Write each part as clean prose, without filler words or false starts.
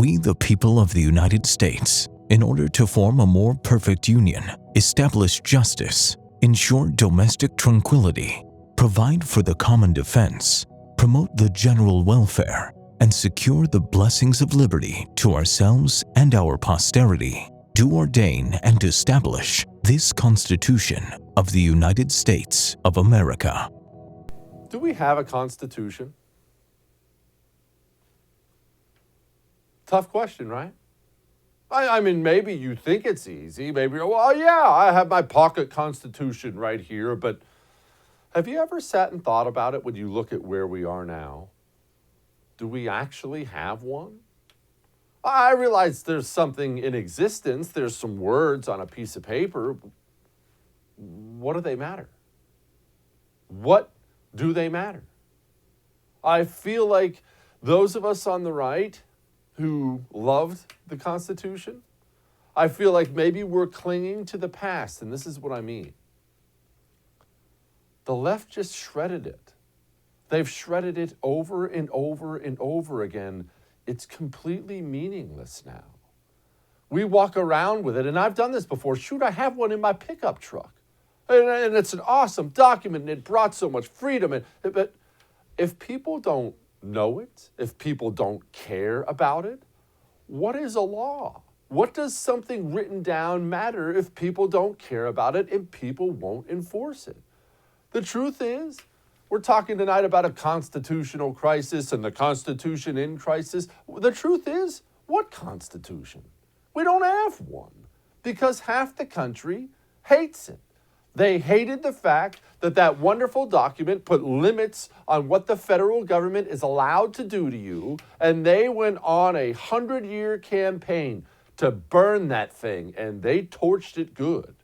We, the people of the United States, in order to form a more perfect union, establish justice, ensure domestic tranquility, provide for the common defense, promote the general welfare, and secure the blessings of liberty to ourselves and our posterity, do ordain and establish this Constitution of the United States of America. Do we have a Constitution? Tough question, right? I mean, maybe you think it's easy. Maybe, well, yeah, I have my pocket Constitution right here. But have you ever sat and thought about it when you look at where we are now? Do we actually have one? I realize there's something in existence. There's some words on a piece of paper. What do they matter? What do they matter? I feel like those of us on the right who loved the Constitution, I feel like maybe we're clinging to the past, and this is what I mean. The left just shredded it. They've shredded it over and over and over again. It's completely meaningless now. We walk around with it, and I've done this before. Shoot, I have one in my pickup truck. And it's an awesome document, and it brought so much freedom. But if people don't know it, if people don't care about it, what is a law? What does something written down matter if people don't care about it and people won't enforce it? The truth is, we're talking tonight about a constitutional crisis and the Constitution in crisis. The truth is, what Constitution? We don't have one because half the country hates it. They hated the fact that that wonderful document put limits on what the federal government is allowed to do to you, and they went on a 100-year campaign to burn that thing, and they torched it good.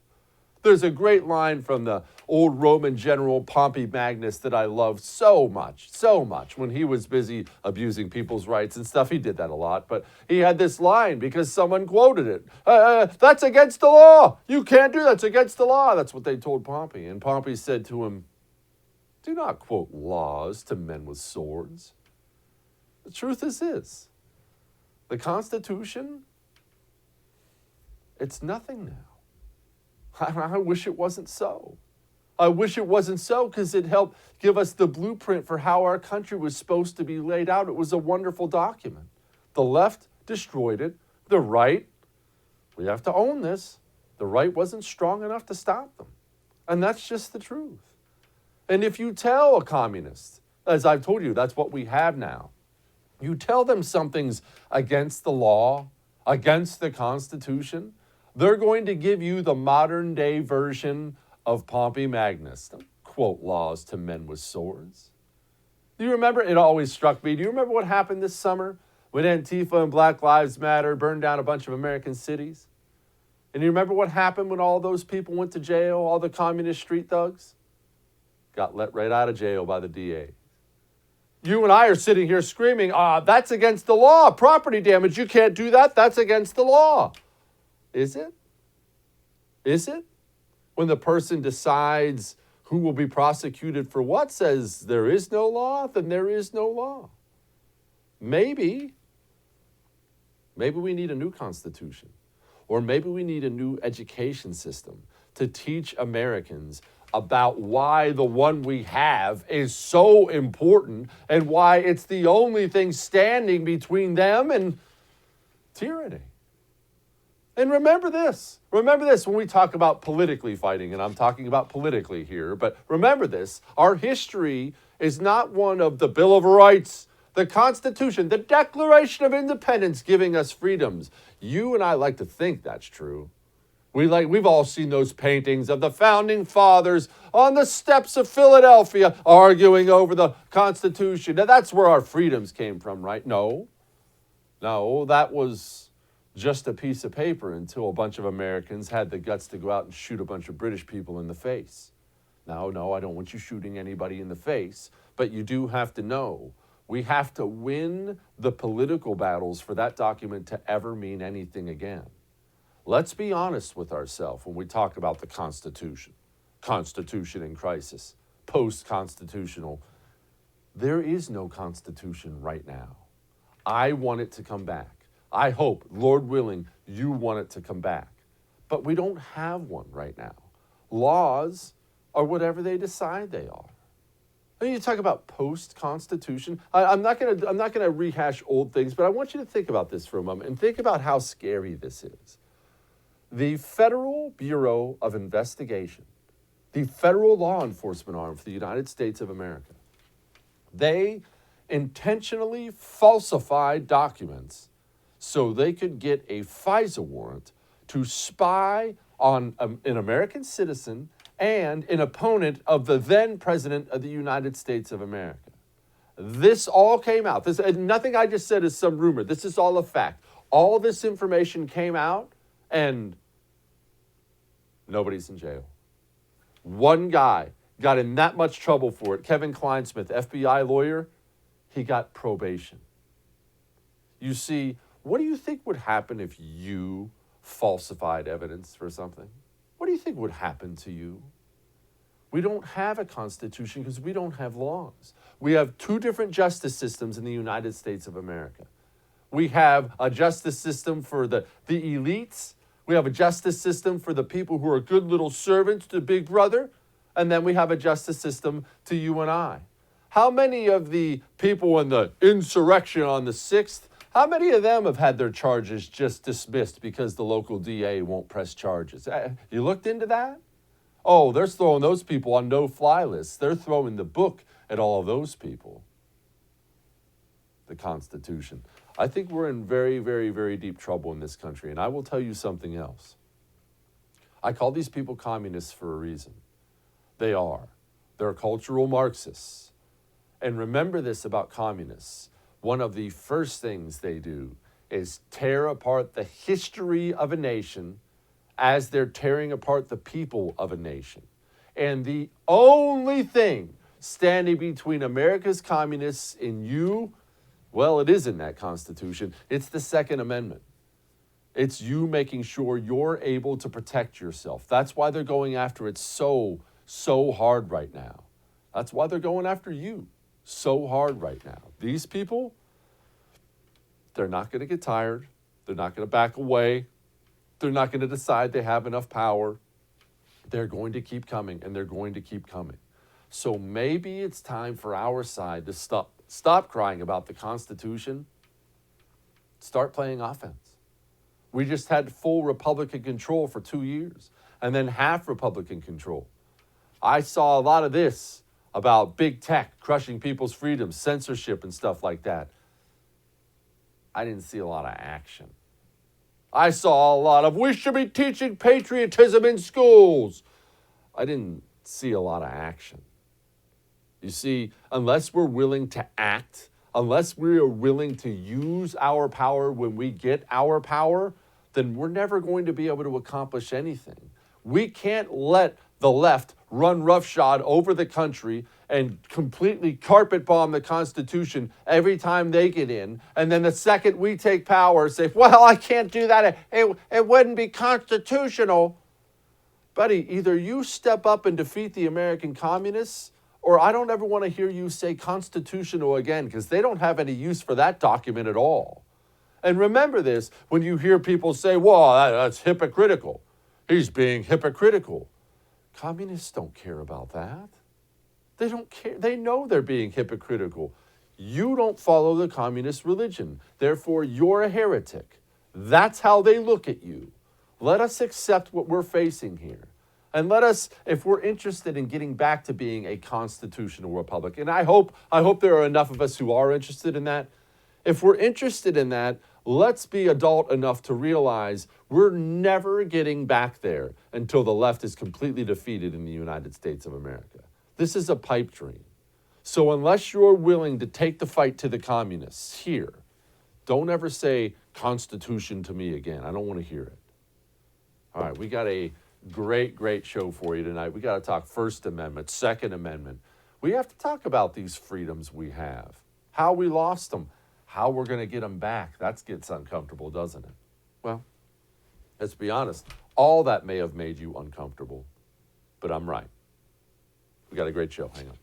There's a great line from the old Roman general Pompey Magnus that I love so much, when he was busy abusing people's rights and stuff. He did that a lot, but he had this line because someone quoted it. That's against the law. You can't do that. It's against the law. That's what they told Pompey. And Pompey said to him, do not quote laws to men with swords. The truth is this. The Constitution, it's nothing now. I wish it wasn't so. I wish it wasn't so because it helped give us the blueprint for how our country was supposed to be laid out. It was a wonderful document. The left destroyed it. The right, we have to own this, the right wasn't strong enough to stop them. And that's just the truth. And if you tell a communist, as I've told you, that's what we have now, you tell them something's against the law, against the Constitution, they're going to give you the modern day version of Pompey Magnus. Don't quote laws to men with swords. Do you remember? It always struck me. Do you remember what happened this summer when Antifa and Black Lives Matter burned down a bunch of American cities? And you remember what happened when all those people went to jail, all the communist street thugs? Got let right out of jail by the DA. You and I are sitting here screaming, that's against the law. Property damage, you can't do that. That's against the law. Is it? Is it? When the person decides who will be prosecuted for what, says there is no law, then there is no law. Maybe we need a new constitution, or maybe we need a new education system to teach Americans about why the one we have is so important and why it's the only thing standing between them and tyranny. And remember this when we talk about politically fighting, and I'm talking about politically here, but remember this, our history is not one of the Bill of Rights, the Constitution, the Declaration of Independence giving us freedoms. You and I like to think that's true. We've all seen those paintings of the founding fathers on the steps of Philadelphia arguing over the Constitution. Now that's where our freedoms came from, right? No, that was just a piece of paper until a bunch of Americans had the guts to go out and shoot a bunch of British people in the face. No, I don't want you shooting anybody in the face, but you do have to know we have to win the political battles for that document to ever mean anything again. Let's be honest with ourselves when we talk about the Constitution in crisis, post-constitutional. There is no Constitution right now. I want it to come back. I hope, Lord willing, you want it to come back. But we don't have one right now. Laws are whatever they decide they are. And you talk about post-Constitution. I'm not gonna rehash old things, but I want you to think about this for a moment and think about how scary this is. The Federal Bureau of Investigation, the federal law enforcement arm for the United States of America, they intentionally falsified documents so they could get a FISA warrant to spy on an American citizen and an opponent of the then President of the United States of America. This all came out. Nothing I just said is some rumor. This is all a fact. All this information came out, and nobody's in jail. One guy got in that much trouble for it. Kevin Kleinsmith, FBI lawyer, he got probation. You see, what do you think would happen if you falsified evidence for something? What do you think would happen to you? We don't have a constitution because we don't have laws. We have two different justice systems in the United States of America. We have a justice system for the elites. We have a justice system for the people who are good little servants to Big Brother. And then we have a justice system to you and I. How many of the people in the insurrection on the 6th, how many of them have had their charges just dismissed because the local DA won't press charges? You looked into that? Oh, they're throwing those people on no-fly lists. They're throwing the book at all of those people. The Constitution. I think we're in very, very, very deep trouble in this country. And I will tell you something else. I call these people communists for a reason. They are. They're cultural Marxists. And remember this about communists. One of the first things they do is tear apart the history of a nation as they're tearing apart the people of a nation. And the only thing standing between America's communists and you, well, it isn't that Constitution. It's the Second Amendment. It's you making sure you're able to protect yourself. That's why they're going after it so hard right now. That's why they're going after you so hard right now. These people, they're not going to get tired. They're not going to back away. They're not going to decide they have enough power. They're going to keep coming, and they're going to keep coming. So maybe it's time for our side to stop crying about the Constitution. Start playing offense. We just had full Republican control for 2 years, and then half Republican control. I saw a lot of this about big tech crushing people's freedoms, censorship, and stuff like that. I didn't see a lot of action. I saw a lot of, we should be teaching patriotism in schools. I didn't see a lot of action. You see, unless we're willing to act, unless we are willing to use our power when we get our power, then we're never going to be able to accomplish anything. We can't let the left run roughshod over the country and completely carpet bomb the Constitution every time they get in. And then the second we take power, say, well, I can't do that. It wouldn't be constitutional. Buddy, either you step up and defeat the American communists, or I don't ever want to hear you say constitutional again, because they don't have any use for that document at all. And remember this, when you hear people say, well, that's hypocritical. He's being hypocritical. Communists don't care about that. They don't care. They know they're being hypocritical. You don't follow the communist religion. Therefore, you're a heretic. That's how they look at you. Let us accept what we're facing here. And let us, if we're interested in getting back to being a constitutional republic, and I hope there are enough of us who are interested in that. If we're interested in that, let's be adult enough to realize we're never getting back there until the left is completely defeated in the United States of America. This is a pipe dream. So unless you're willing to take the fight to the communists here, don't ever say Constitution to me again. I don't want to hear it. All right, we got a great show for you tonight. We got to talk First Amendment, Second Amendment. We have to talk about these freedoms we have, how we lost them, how we're going to get them back. That gets uncomfortable, doesn't it? Well, let's be honest. All that may have made you uncomfortable, but I'm right. We got a great show. Hang on.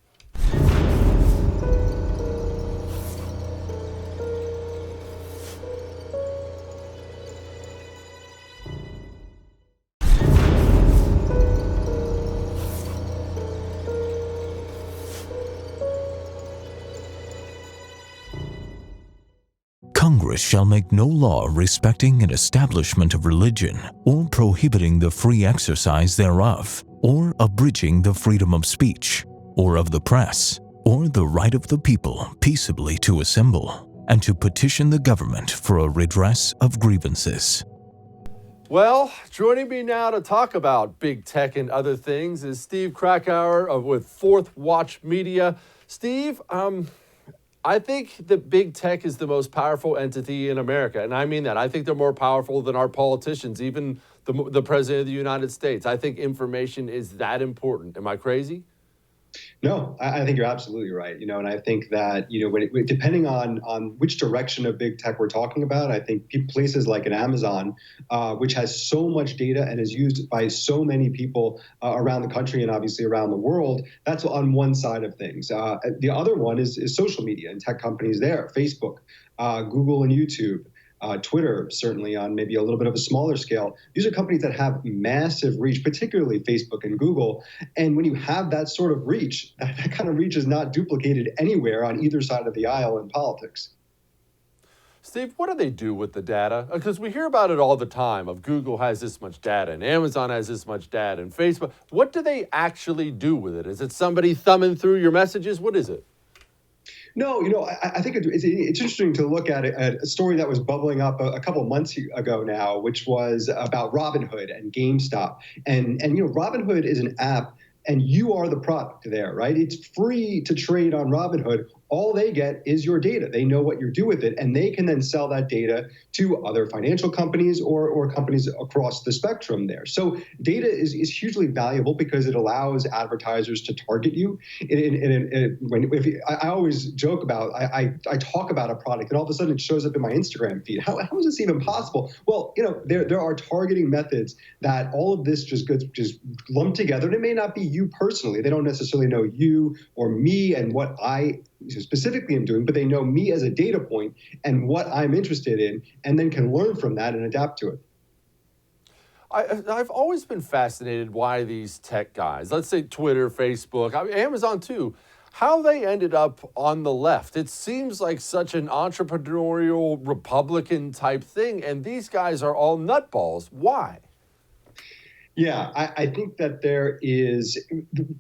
Congress shall make no law respecting an establishment of religion, or prohibiting the free exercise thereof, or abridging the freedom of speech, or of the press, or the right of the people peaceably to assemble, and to petition the government for a redress of grievances. Well, joining me now to talk about big tech and other things is Steve Krakauer with Fourth Watch Media. Steve, I think that big tech is the most powerful entity in America, and I mean that. I think they're more powerful than our politicians, even the President of the United States. I think information is that important. Am I crazy? No, I think you're absolutely right. And I think that, depending on which direction of big tech we're talking about, I think places like an Amazon, which has so much data and is used by so many people around the country and obviously around the world, that's on one side of things. The other one is social media and tech companies there, Facebook, Google and YouTube. Twitter, certainly on maybe a little bit of a smaller scale. These are companies that have massive reach, particularly Facebook and Google. And when you have that sort of reach, that kind of reach is not duplicated anywhere on either side of the aisle in politics. Steve, what do they do with the data? Because we hear about it all the time of Google has this much data and Amazon has this much data and Facebook. What do they actually do with it? Is it somebody thumbing through your messages? What is it? No, I think it's interesting to look at a story that was bubbling up a couple of months ago now, which was about Robinhood and GameStop. And Robinhood is an app, and you are the product there, right? It's free to trade on Robinhood. All they get is your data. They know what you do with it, and they can then sell that data to other financial companies or companies across the spectrum there. So data is hugely valuable because it allows advertisers to target you. I always joke about, I talk about a product, and all of a sudden it shows up in my Instagram feed. How is this even possible? Well, there are targeting methods that all of this just lumped together, and it may not be you personally. They don't necessarily know you or me and what I specifically am doing, but they know me as a data point and what I'm interested in, and then can learn from that and adapt to it. I've always been fascinated why these tech guys, let's say Twitter, Facebook, Amazon too, how they ended up on the left. It seems like such an entrepreneurial Republican type thing, and these guys are all nutballs. Why? Yeah, I think that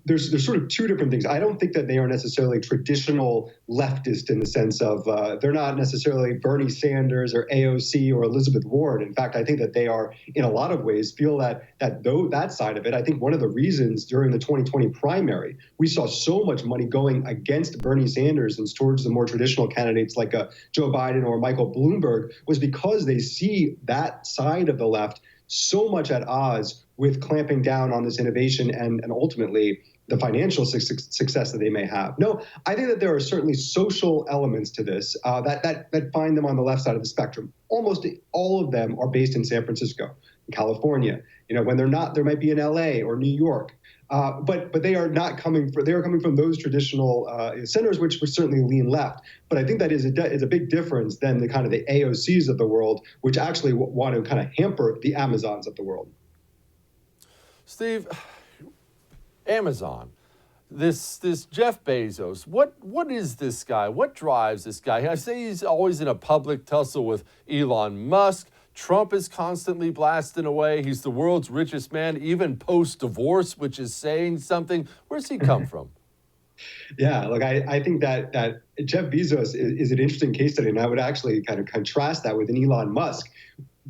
there's sort of two different things. I don't think that they are necessarily traditional leftist in the sense of they're not necessarily Bernie Sanders or AOC or Elizabeth Warren. In fact, I think that they are, in a lot of ways, feel that that side of it. I think one of the reasons during the 2020 primary, we saw so much money going against Bernie Sanders and towards the more traditional candidates like Joe Biden or Michael Bloomberg was because they see that side of the left so much at odds with clamping down on this innovation and ultimately the financial success that they may have. No, I think that there are certainly social elements to this that find them on the left side of the spectrum. Almost all of them are based in San Francisco, in California. When they're not, there might be in LA or New York. But they are not coming from those traditional centers, which would certainly lean left. But I think that is a big difference than the kind of the AOCs of the world, which actually want to kind of hamper the Amazons of the world. Steve, Amazon, this Jeff Bezos, what is this guy? What drives this guy? I say he's always in a public tussle with Elon Musk. Trump is constantly blasting away. He's the world's richest man, even post-divorce, which is saying something. Where's he come from? Yeah, look, I think that Jeff Bezos is an interesting case study, and I would actually kind of contrast that with an Elon Musk.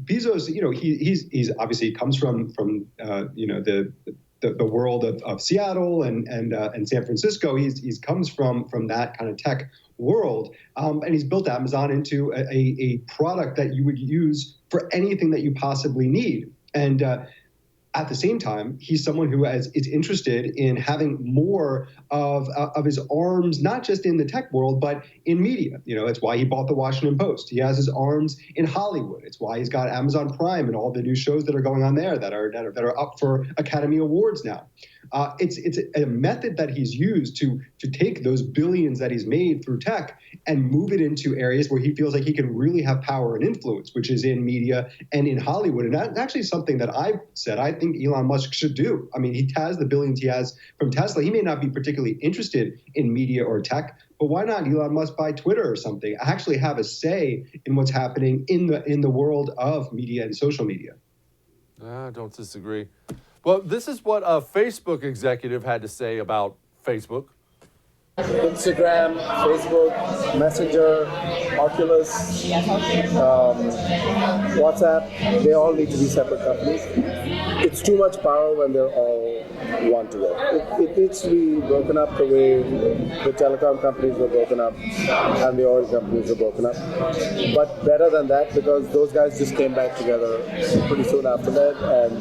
Bezos, he's obviously comes from the world of Seattle and San Francisco. He's comes from that kind of tech world, and he's built Amazon into a product that you would use for anything that you possibly need. And at the same time, he's someone who is interested in having more of his arms, not just in the tech world, but in media. That's why he bought the Washington Post. He has his arms in Hollywood. It's why he's got Amazon Prime and all the new shows that are going on there that are up for Academy Awards now. It's a method that he's used to take those billions that he's made through tech and move it into areas where he feels like he can really have power and influence, which is in media and in Hollywood. And that's actually something that I've said I think Elon Musk should do. I mean, he has the billions he has from Tesla. He may not be particularly interested in media or tech, but why not Elon Musk buy Twitter or something? Actually have a say in what's happening in the world of media and social media. I don't disagree. Well, this is what a Facebook executive had to say about Facebook. Instagram, Facebook, Messenger, Oculus, WhatsApp, they all need to be separate companies. It's too much power when they're all one together. It needs to be broken up the way the telecom companies were broken up and the oil companies were broken up. But better than that, because those guys just came back together pretty soon after that, and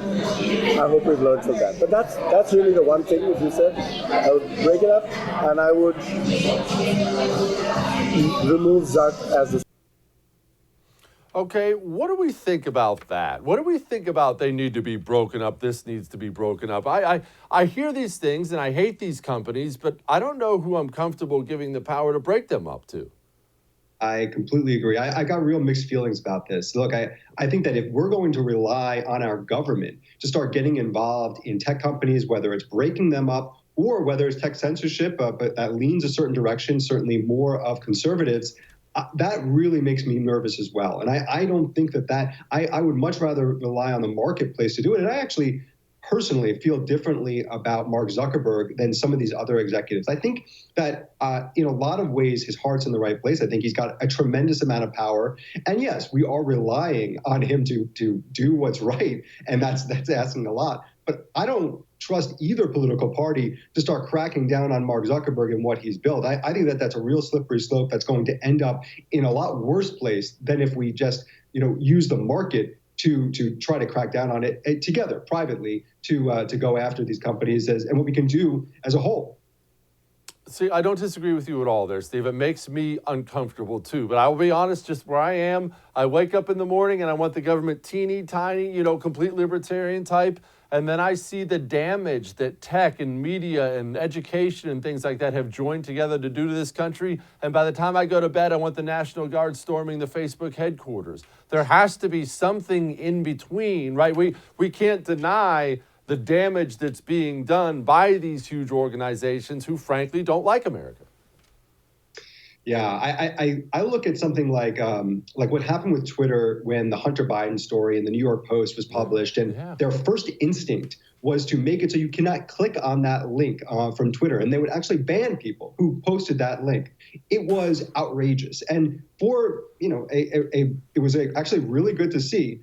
I hope we've learned from that. But that's really the one thing, as you said. I would break it up, and I would remove Zuck as the... Okay, what do we think about that? What do we think about they need to be broken up, this needs to be broken up? I hear these things and I hate these companies, but I don't know who I'm comfortable giving the power to break them up to. I completely agree. I got real mixed feelings about this. Look, I think that if we're going to rely on our government to start getting involved in tech companies, whether it's breaking them up or whether it's tech censorship, but that leans a certain direction, certainly more of conservatives, that really makes me nervous as well. And I don't think I would much rather rely on the marketplace to do it. And I actually personally feel differently about Mark Zuckerberg than some of these other executives. I think that in a lot of ways, his heart's in the right place. I think he's got a tremendous amount of power. And yes, we are relying on him to do what's right. And that's asking a lot. But I don't trust either political party to start cracking down on Mark Zuckerberg and what he's built. I think that that's a real slippery slope that's going to end up in a lot worse place than if we just use the market to try to crack down on it together privately to go after these companies and what we can do as a whole. See, I don't disagree with you at all there, Steve. It makes me uncomfortable too. But I will be honest, just where I am, I wake up in the morning and I want the government teeny tiny, complete libertarian type. And then I see the damage that tech and media and education and things like that have joined together to do to this country. And by the time I go to bed, I want the National Guard storming the Facebook headquarters. There has to be something in between, right? We can't deny the damage that's being done by these huge organizations who, frankly, don't like America. Yeah, I look at something like what happened with Twitter when the Hunter Biden story in the New York Post was published, and their first instinct was to make it so you cannot click on that link from Twitter, and they would actually ban people who posted that link. It was outrageous, and it was actually really good to see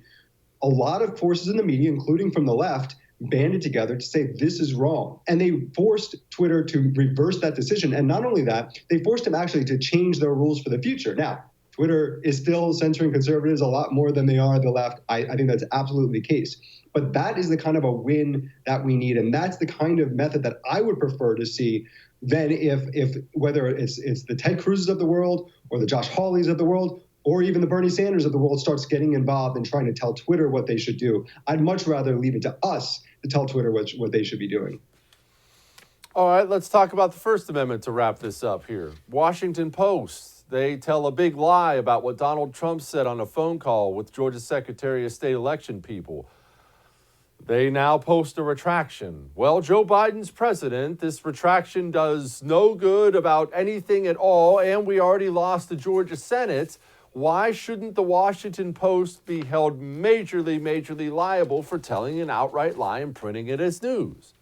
a lot of forces in the media, including from the left, banded together to say this is wrong. And they forced Twitter to reverse that decision. And not only that, they forced them actually to change their rules for the future. Now, Twitter is still censoring conservatives a lot more than they are the left. I think that's absolutely the case. But that is the kind of a win that we need. And that's the kind of method that I would prefer to see than if whether it's the Ted Cruz's of the world or the Josh Hawleys of the world, or even the Bernie Sanders of the world starts getting involved and trying to tell Twitter what they should do. I'd much rather leave it to us to tell Twitter what they should be doing. All right, let's talk about the First Amendment to wrap this up here. Washington Post, they tell a big lie about what Donald Trump said on a phone call with Georgia's Secretary of State election people. They now post a retraction. Well, Joe Biden's president. This retraction does no good about anything at all, and we already lost the Georgia Senate. Why shouldn't the Washington Post be held majorly liable for telling an outright lie and printing it as news?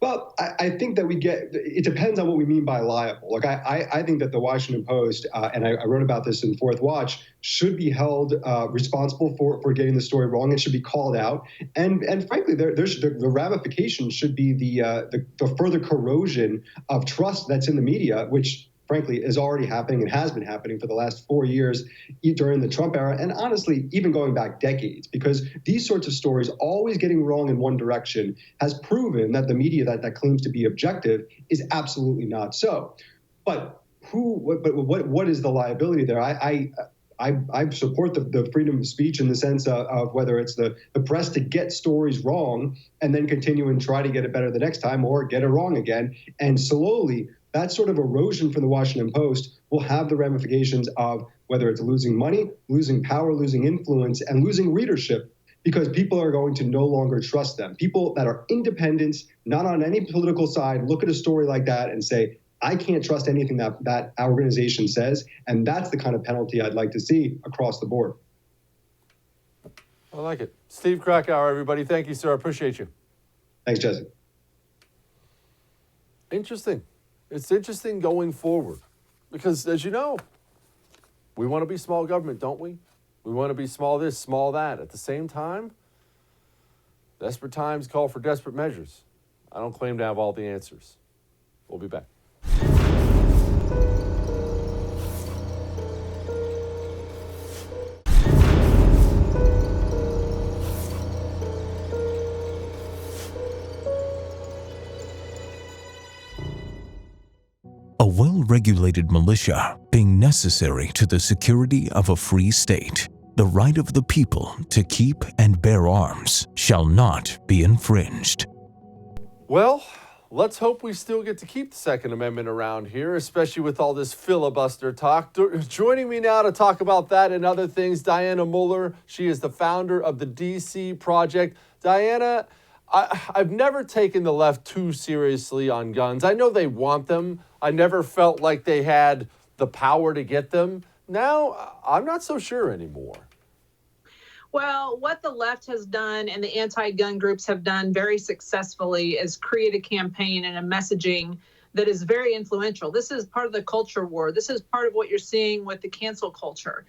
Well, I think that it depends on what we mean by liable. Look, I think that the Washington Post, and I wrote about this in Fourth Watch, should be held responsible for getting the story wrong. It should be called out. And frankly, the ramifications should be the further corrosion of trust that's in the media, which frankly, is already happening and has been happening for the last 4 years during the Trump era, and honestly, even going back decades, because these sorts of stories always getting wrong in one direction has proven that the media that claims to be objective is absolutely not so. But what is the liability there? I support the freedom of speech in the sense of whether it's the press to get stories wrong and then continue and try to get it better the next time or get it wrong again. And slowly, that sort of erosion from the Washington Post will have the ramifications of whether it's losing money, losing power, losing influence, and losing readership, because people are going to no longer trust them. People that are independent, not on any political side, look at a story like that and say, I can't trust anything that our organization says, and that's the kind of penalty I'd like to see across the board. I like it. Steve Krakauer, everybody. Thank you, sir. I appreciate you. Thanks, Jesse. Interesting. It's interesting going forward because, as you know, we want to be small government, don't we? We want to be small this, small that. At the same time, desperate times call for desperate measures. I don't claim to have all the answers. We'll be back. A well-regulated militia being necessary to the security of a free state, the right of the people to keep and bear arms shall not be infringed. Well, let's hope we still get to keep the Second Amendment around here, especially with all this filibuster talk. Joining me now to talk about that and other things, Diana Muller. She is the founder of the DC Project. Diana, I've never taken the left too seriously on guns. I know they want them. I never felt like they had the power to get them. Now, I'm not so sure anymore. Well, what the left has done and the anti-gun groups have done very successfully is create a campaign and a messaging that is very influential. This is part of the culture war. This is part of what you're seeing with the cancel culture.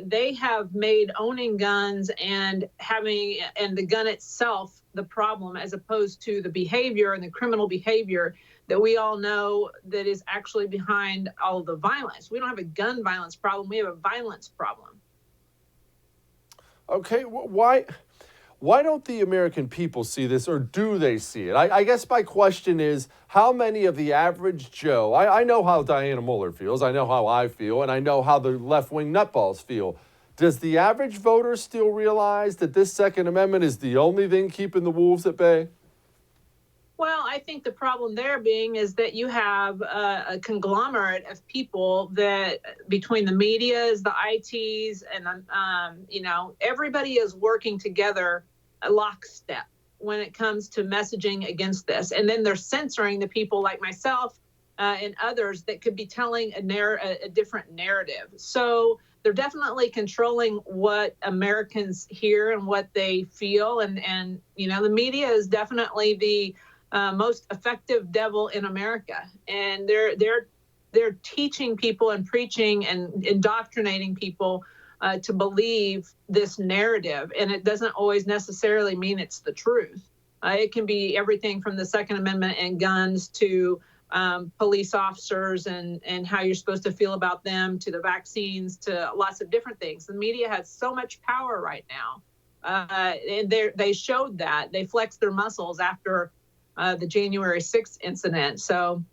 They have made owning guns and the gun itself the problem, as opposed to the behavior and the criminal behavior that we all know that is actually behind all of the violence. We don't have a gun violence problem. We have a violence problem. Okay, why don't the American people see this, or do they see it? I guess my question is, how many of the average Joe, I know how Diana Muller feels, I know how I feel, and I know how the left-wing nutballs feel. Does the average voter still realize that this Second Amendment is the only thing keeping the wolves at bay? Well, I think the problem there being is that you have a conglomerate of people that between the medias, the ITs, and, everybody is working together lockstep when it comes to messaging against this. And then they're censoring the people like myself and others that could be telling a different narrative. So they're definitely controlling what Americans hear and what they feel. And the media is definitely the most effective devil in America, and they're teaching people and preaching and indoctrinating people to believe this narrative, and it doesn't always necessarily mean it's the truth. It can be everything from the Second Amendment and guns to police officers and how you're supposed to feel about them, to the vaccines, to lots of different things. The media has so much power right now, and they showed that. They flexed their muscles after the January 6th incident. So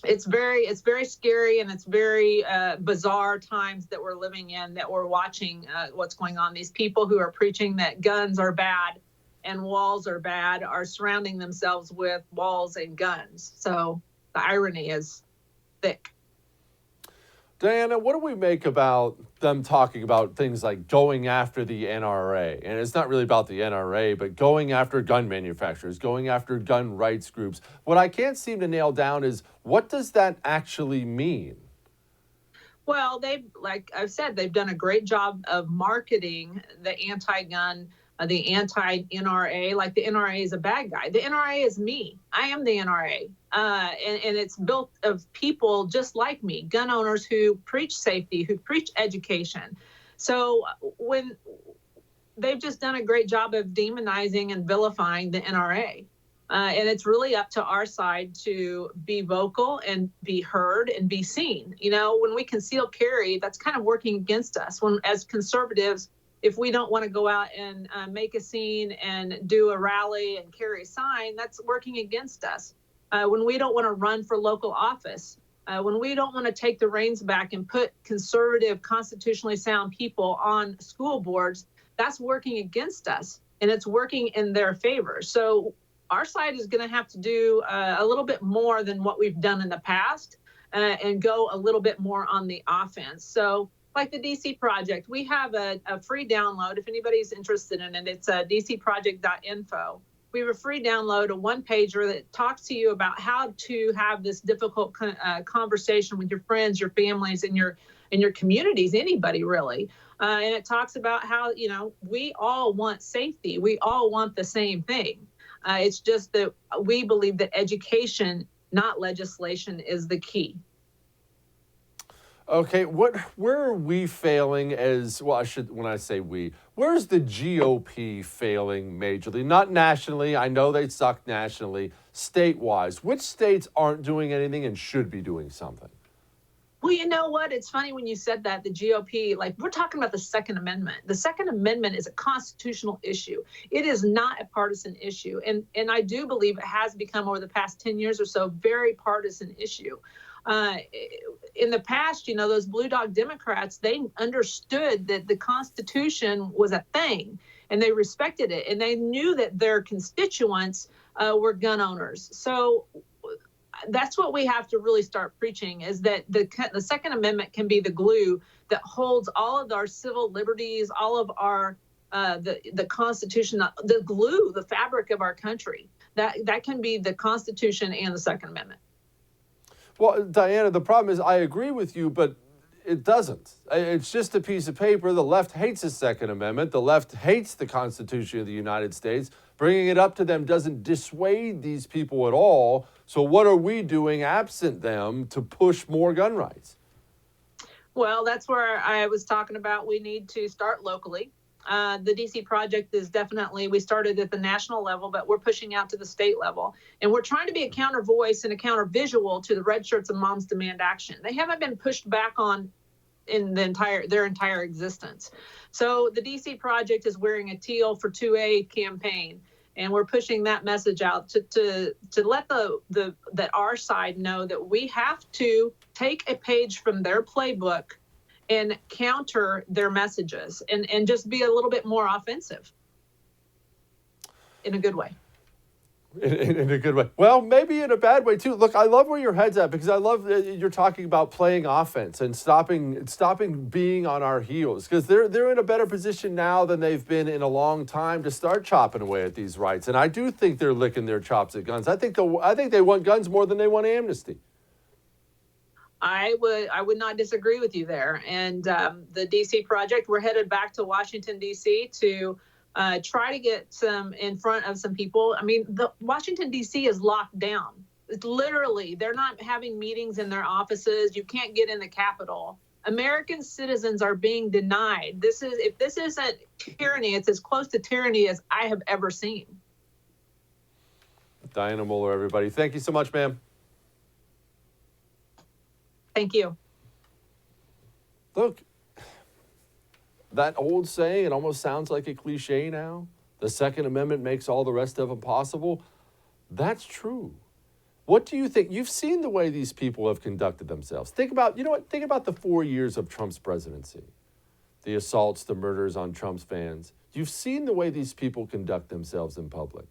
it's very scary, and it's very bizarre times that we're living in, that we're watching what's going on. These people who are preaching that guns are bad and walls are bad are surrounding themselves with walls and guns. So the irony is thick. Diana, what do we make about them talking about things like going after the NRA? And it's not really about the NRA, but going after gun manufacturers, going after gun rights groups. What I can't seem to nail down is, what does that actually mean? Well, like I've said, they've done a great job of marketing the anti-gun, the anti-NRA, like the NRA is a bad guy. The NRA is me. I am the NRA. And it's built of people just like me, gun owners who preach safety, who preach education. So when they've just done a great job of demonizing and vilifying the NRA. And it's really up to our side to be vocal and be heard and be seen. When we conceal carry, that's kind of working against us. When, as conservatives, if we don't want to go out and make a scene and do a rally and carry a sign, that's working against us. When we don't want to run for local office, when we don't want to take the reins back and put conservative, constitutionally sound people on school boards, that's working against us, and it's working in their favor. So our side is going to have to do a little bit more than what we've done in the past and go a little bit more on the offense. So like the DC Project, we have a free download if anybody's interested in it. It's dcproject.info. We have a free download, a one-pager that talks to you about how to have this difficult conversation with your friends, your families, and your communities, anybody really. And it talks about how, we all want safety. We all want the same thing. It's just that we believe that education, not legislation, is the key. Okay, where are we failing as, well, when I say we, where's the GOP failing majorly? Not nationally, I know they suck nationally, state-wise. Which states aren't doing anything and should be doing something? Well, you know what? It's funny when you said that, the GOP, like, we're talking about the Second Amendment. The Second Amendment is a constitutional issue. It is not a partisan issue. And I do believe it has become, over the past 10 years or so, very partisan issue. In the past, those blue dog Democrats, they understood that the Constitution was a thing, and they respected it, and they knew that their constituents were gun owners. So that's what we have to really start preaching, is that the Second Amendment can be the glue that holds all of our civil liberties, all of our the Constitution, the glue, the fabric of our country. That can be the Constitution and the Second Amendment. Well, Diana, the problem is I agree with you, but it doesn't. It's just a piece of paper. The left hates the Second Amendment. The left hates the Constitution of the United States. Bringing it up to them doesn't dissuade these people at all. So what are we doing absent them to push more gun rights? Well, that's where I was talking about we need to start locally. The DC project is definitely, we started at the national level, but we're pushing out to the state level. And we're trying to be a counter voice and a counter visual to the Red Shirts and Moms Demand Action. They haven't been pushed back on in their entire existence. So the DC project is wearing a teal for 2A campaign. And we're pushing that message out to let that our side know that we have to take a page from their playbook and counter their messages and just be a little bit more offensive in a good way. In a good way. Well, maybe in a bad way too. Look, I love where your head's at, because I love you're talking about playing offense and stopping being on our heels, because they're in a better position now than they've been in a long time to start chopping away at these rights. And I do think they're licking their chops at guns. I think they want guns more than they want amnesty. I would not disagree with you there. And the DC project, we're headed back to Washington, DC to try to get some in front of some people. I mean, the Washington, D.C. is locked down. It's literally, they're not having meetings in their offices. You can't get in the Capitol. American citizens are being denied. If this isn't tyranny, it's as close to tyranny as I have ever seen. Diana Muller, everybody. Thank you so much, ma'am. Thank you. Look, that old saying, it almost sounds like a cliche now. The Second Amendment makes all the rest of them possible. That's true. What do you think? You've seen the way these people have conducted themselves. Think about the 4 years of Trump's presidency. The assaults, the murders on Trump's fans. You've seen the way these people conduct themselves in public.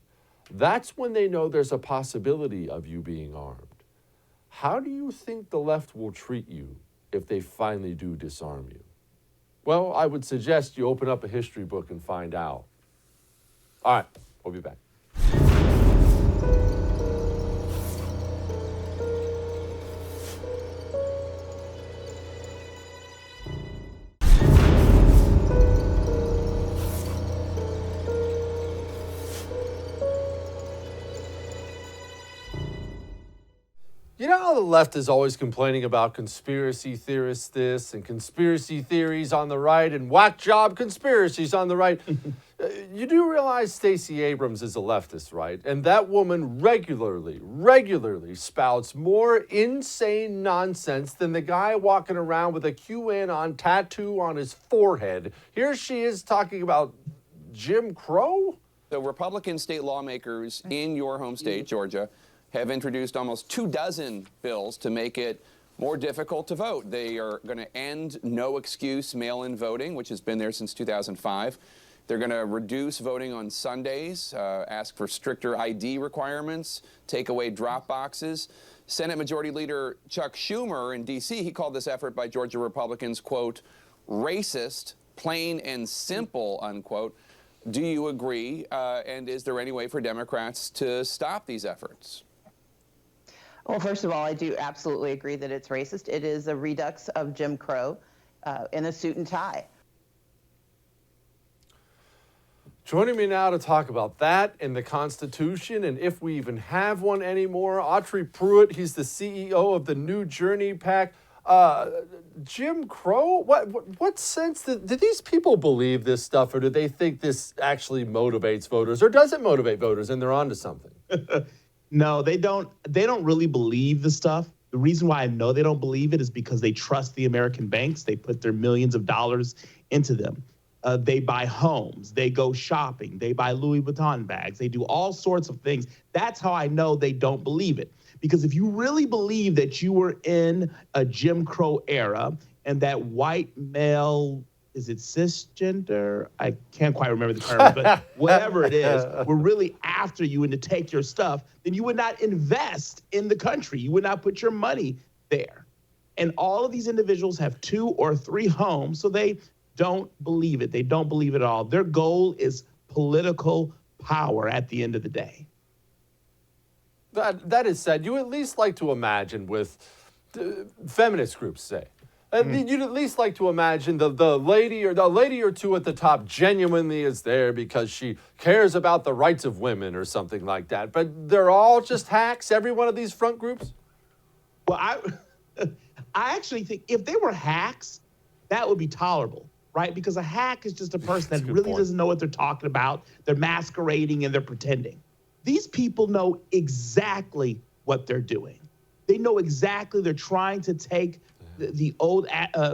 That's when they know there's a possibility of you being armed. How do you think the left will treat you if they finally do disarm you? Well, I would suggest you open up a history book and find out. All right, we'll be back. You know how the left is always complaining about conspiracy theorists this and conspiracy theories on the right and whack job conspiracies on the right? You do realize Stacey Abrams is a leftist, right? And that woman regularly spouts more insane nonsense than the guy walking around with a QAnon tattoo on his forehead. Here she is talking about Jim Crow? The Republican state lawmakers in your home state, Georgia, have introduced almost 24 bills to make it more difficult to vote. They are going to end no-excuse mail-in voting, which has been there since 2005. They're going to reduce voting on Sundays, ask for stricter ID requirements, take away drop boxes. Senate Majority Leader Chuck Schumer in D.C., he called this effort by Georgia Republicans, quote, racist, plain and simple, unquote. Do you agree? And is there any way for Democrats to stop these efforts? Well, first of all, I do absolutely agree that it's racist. It is a redux of Jim Crow in a suit and tie. Joining me now to talk about that and the Constitution and if we even have one anymore, Autry Pruitt. He's the CEO of the New Journey PAC. Jim Crow, what sense do these people believe this stuff, or do they think this actually motivates voters, or does it motivate voters and they're onto something? No, they don't really believe the stuff. The reason why I know they don't believe it is because they trust the American banks. They put their millions of dollars into them. They buy homes, they go shopping, they buy Louis Vuitton bags, they do all sorts of things. That's how I know they don't believe it. Because if you really believe that you were in a Jim Crow era and that white male, is it cisgender? I can't quite remember the term, but whatever it is, we're really after you and to take your stuff, then you would not invest in the country. You would not put your money there. And all of these individuals have 2 or 3 homes, so they don't believe it. They don't believe it at all. Their goal is political power at the end of the day. That is said. You at least like to imagine with feminist groups, say. You'd at least like to imagine the lady or two at the top genuinely is there because she cares about the rights of women or something like that. But they're all just hacks, every one of these front groups? Well, I actually think if they were hacks, that would be tolerable. Right? Because a hack is just a person that really doesn't know what they're talking about. They're masquerading and they're pretending. These people know exactly what they're doing. They know exactly they're trying to take the old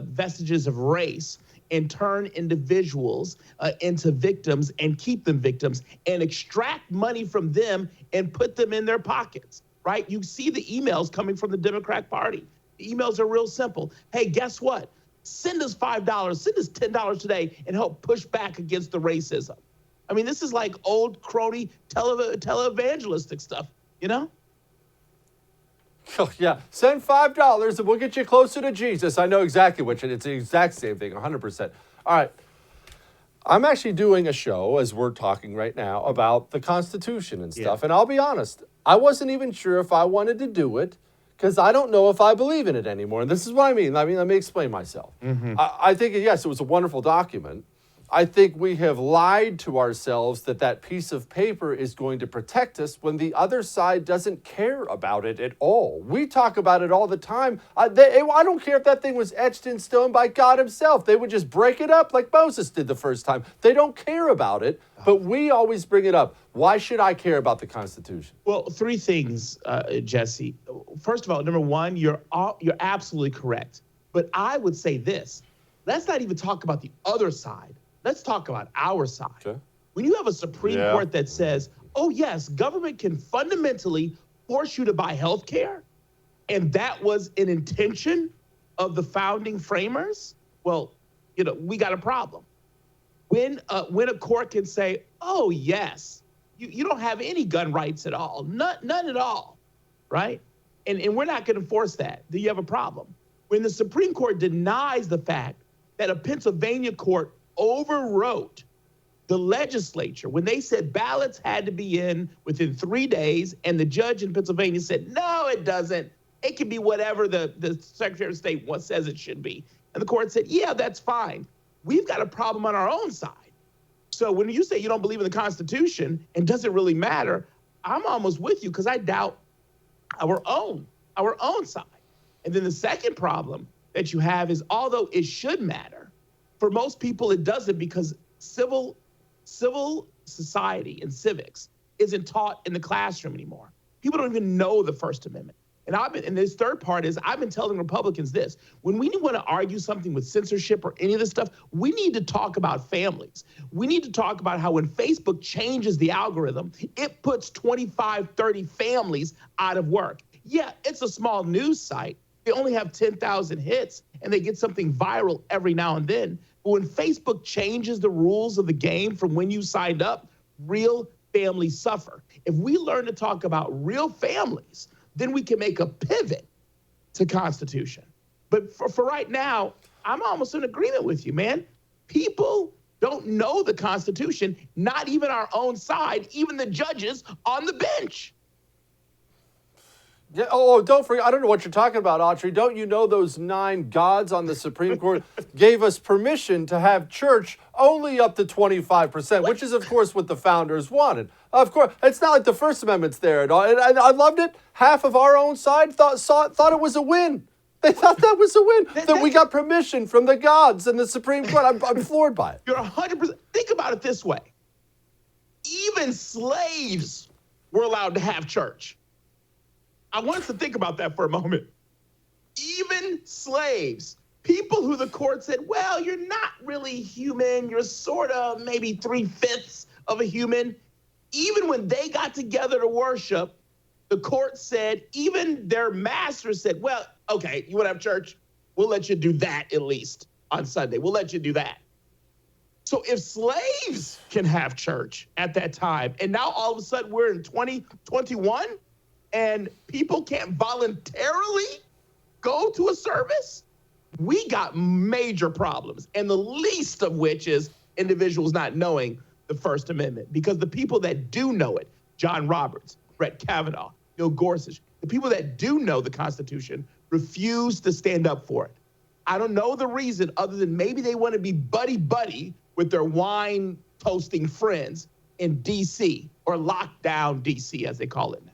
vestiges of race and turn individuals into victims and keep them victims and extract money from them and put them in their pockets, right? You see the emails coming from the Democrat Party. The emails are real simple. Hey, guess what? Send us $5, send us $10 today and help push back against the racism. I mean, this is like old crony televangelistic stuff, you know? Oh, yeah, send $5 and we'll get you closer to Jesus. I know exactly which, it's the exact same thing, 100%. All right. I'm actually doing a show, as we're talking right now, about the Constitution and stuff. Yeah. And I'll be honest, I wasn't even sure if I wanted to do it because I don't know if I believe in it anymore. And this is what I mean. Let me explain myself. Mm-hmm. I think, yes, it was a wonderful document. I think we have lied to ourselves that piece of paper is going to protect us when the other side doesn't care about it at all. We talk about it all the time. I don't care if that thing was etched in stone by God himself. They would just break it up like Moses did the first time. They don't care about it, but we always bring it up. Why should I care about the Constitution? Well, 3 things, Jesse. First of all, number 1, you're absolutely correct. But I would say this. Let's not even talk about the other side. Let's talk about our side. Okay. When you have a Supreme Court that says, oh, yes, government can fundamentally force you to buy health care, and that was an intention of the founding framers, well, we got a problem. When a court can say, oh, yes, you don't have any gun rights at all, none at all, right? And we're not going to enforce that. Do you have a problem? When the Supreme Court denies the fact that a Pennsylvania court overwrote the legislature when they said ballots had to be in within 3 days, and the judge in Pennsylvania said, no, it doesn't. It can be whatever the Secretary of State says it should be. And the court said, yeah, that's fine. We've got a problem on our own side. So when you say you don't believe in the Constitution and doesn't really matter, I'm almost with you because I doubt our own side. And then the second problem that you have is, although it should matter, for most people, it doesn't, because civil society and civics isn't taught in the classroom anymore. People don't even know the First Amendment. And this third part is, I've been telling Republicans this: when we want to argue something with censorship or any of this stuff, we need to talk about families. We need to talk about how when Facebook changes the algorithm, it puts 25, 30 families out of work. Yeah, it's a small news site. They only have 10,000 hits, and they get something viral every now and then. But when Facebook changes the rules of the game from when you signed up, real families suffer. If we learn to talk about real families, then we can make a pivot to Constitution. But for right now, I'm almost in agreement with you, man. People don't know the Constitution, not even our own side, even the judges on the bench. Yeah, oh, don't forget, I don't know what you're talking about, Autry. Don't you know those 9 gods on the Supreme Court gave us permission to have church only up to 25%, which is, of course, what the founders wanted. Of course, it's not like the First Amendment's there at all. And I loved it. Half of our own side thought it was a win. They thought that was a win, that we got permission from the gods and the Supreme Court. I'm floored by it. You're 100%. Think about it this way. Even slaves were allowed to have church. I want us to think about that for a moment. Even slaves, people who the court said, well, you're not really human. You're sort of maybe 3/5 of a human. Even when they got together to worship, the court said, even their master said, well, okay, you want to have church? We'll let you do that at least on Sunday. We'll let you do that. So if slaves can have church at that time, and now all of a sudden we're in 2021, and people can't voluntarily go to a service, we got major problems. And the least of which is individuals not knowing the First Amendment. Because the people that do know it, John Roberts, Brett Kavanaugh, Neil Gorsuch, the people that do know the Constitution refuse to stand up for it. I don't know the reason other than maybe they want to be buddy-buddy with their wine-toasting friends in D.C. or lockdown D.C. as they call it now.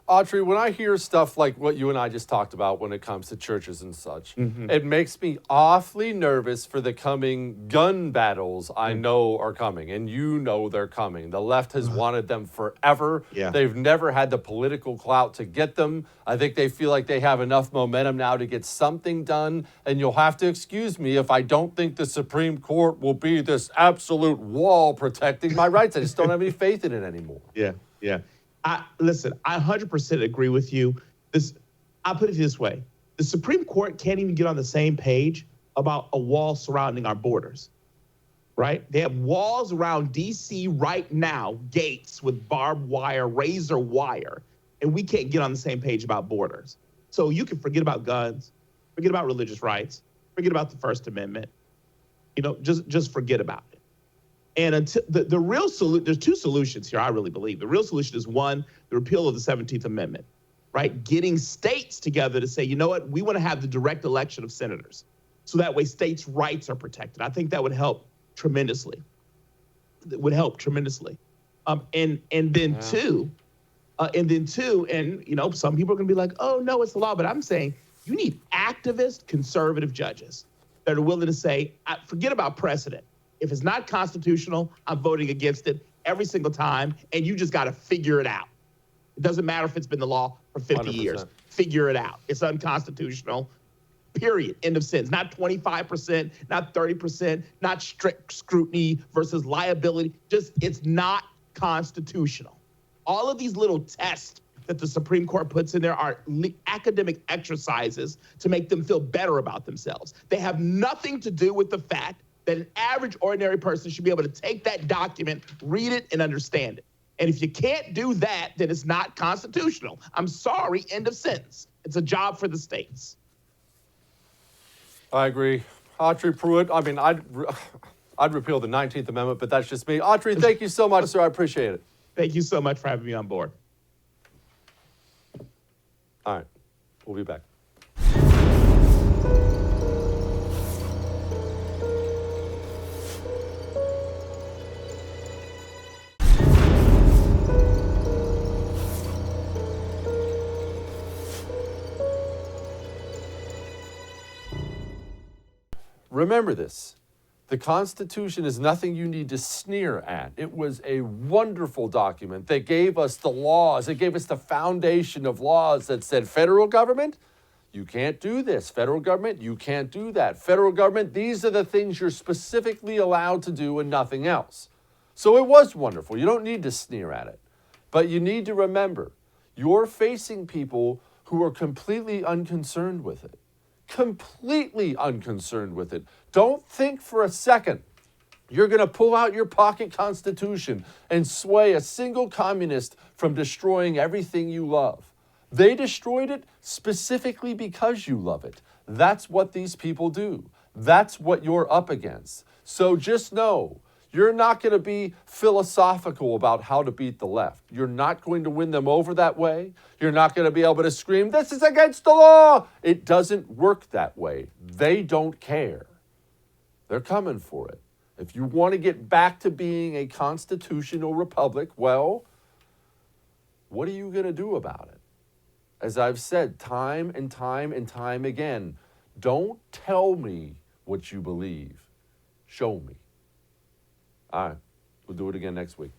Autry, when I hear stuff like what you and I just talked about when it comes to churches and such, it makes me awfully nervous for the coming gun battles I know are coming, and you know they're coming. The left has wanted them forever. Yeah. They've never had the political clout to get them. I think they feel like they have enough momentum now to get something done, and you'll have to excuse me if I don't think the Supreme Court will be this absolute wall protecting my rights. I just don't have any faith in it anymore. Yeah. Listen, I 100% agree with you. I'll put it this way. The Supreme Court can't even get on the same page about a wall surrounding our borders, right? They have walls around D.C. right now, gates with barbed wire, razor wire, and we can't get on the same page about borders. So you can forget about guns, forget about religious rights, forget about the First Amendment. Just forget about it. And until the real solution, there's 2 solutions here, I really believe. The real solution is, 1, the repeal of the 17th Amendment, right? Getting states together to say, you know what, we want to have the direct election of senators. So that way states' rights are protected. I think that would help tremendously. And then two, some people are going to be like, oh, no, it's the law. But I'm saying you need activist conservative judges that are willing to say, forget about precedent. If it's not constitutional, I'm voting against it every single time, and you just got to figure it out. It doesn't matter if it's been the law for 50 years. Figure it out. It's unconstitutional, period. End of sentence. Not 25%, not 30%, not strict scrutiny versus liability. Just, it's not constitutional. All of these little tests that the Supreme Court puts in there are academic exercises to make them feel better about themselves. They have nothing to do with the fact that an average, ordinary person should be able to take that document, read it, and understand it. And if you can't do that, then it's not constitutional. I'm sorry, end of sentence. It's a job for the states. I agree. Autry Pruitt, I'd repeal the 19th Amendment, but that's just me. Autry, thank you so much, sir. I appreciate it. Thank you so much for having me on board. All right. We'll be back. Remember this. The Constitution is nothing you need to sneer at. It was a wonderful document that gave us the laws. It gave us the foundation of laws that said, federal government, you can't do this. Federal government, you can't do that. Federal government, these are the things you're specifically allowed to do and nothing else. So it was wonderful. You don't need to sneer at it. But you need to remember, you're facing people who are completely unconcerned with it. Completely unconcerned with it. Don't think for a second you're going to pull out your pocket constitution and sway a single communist from destroying everything you love. They destroyed it specifically because you love it. That's what these people do. That's what you're up against. So just know, you're not going to be philosophical about how to beat the left. You're not going to win them over that way. You're not going to be able to scream, this is against the law. It doesn't work that way. They don't care. They're coming for it. If you want to get back to being a constitutional republic, well, what are you going to do about it? As I've said time and time and time again, don't tell me what you believe. Show me. All right, we'll do it again next week.